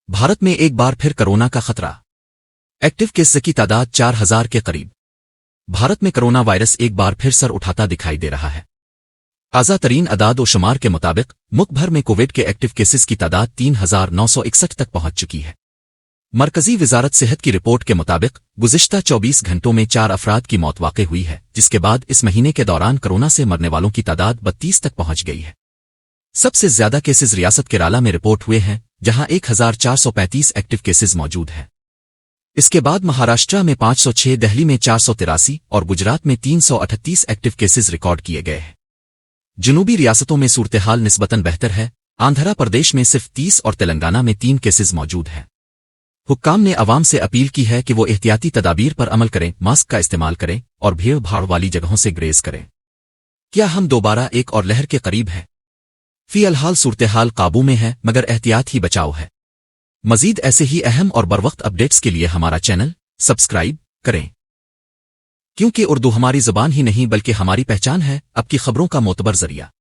भारत में एक बार फिर कोरोना का खतरा। एक्टिव केस की तादाद 4000 के करीब। भारत में कोरोना वायरस एक बार फिर सर उठाता दिखाई दे रहा है। ताज़ा तरीन अदाद व शुमार के मुताबिक मुल्क भर में कोविड के एक्टिव केसेस की तादाद 3961 तक पहुंच चुकी है। मरकजी वजारत सेहत की रिपोर्ट के मुताबिक गुज़िश्ता 24 घंटों में 4 अफराद की मौत वाक़ई हुई है, जिसके बाद इस महीने के दौरान कोरोना से मरने वालों की तादाद 32 तक पहुंच गई है। सबसे ज्यादा केसेस रियासत केराला में रिपोर्ट हुए हैं, जहां 1435 एक्टिव केसेस मौजूद हैं। इसके बाद महाराष्ट्र में 506, दिल्ली में 483 और गुजरात में 338 एक्टिव केसेस रिकॉर्ड किए गए हैं। जनूबी रियासतों में सूरत-ए-हाल निस्बतन बेहतर है। आंध्र प्रदेश में सिर्फ 30 और तेलंगाना में 3 केसेस मौजूद हैं। हुक्काम ने अवाम से अपील की है कि वो एहतियाती तदाबीर पर अमल करें, मास्क का इस्तेमाल करें और भीड़ भाड़ वाली जगहों से ग्रेज करें। क्या हम दोबारा एक और लहर के करीब हैं? फ़िलहाल सूरत-ए-हाल काबू में है, मगर एहतियात ही बचाव है। मजीद ऐसे ही अहम और बरवक्त अपडेट्स के लिए हमारा चैनल सब्सक्राइब करें, क्योंकि उर्दू हमारी ज़ुबान ही नहीं बल्कि हमारी पहचान है। अब की खबरों का मोतबर जरिया।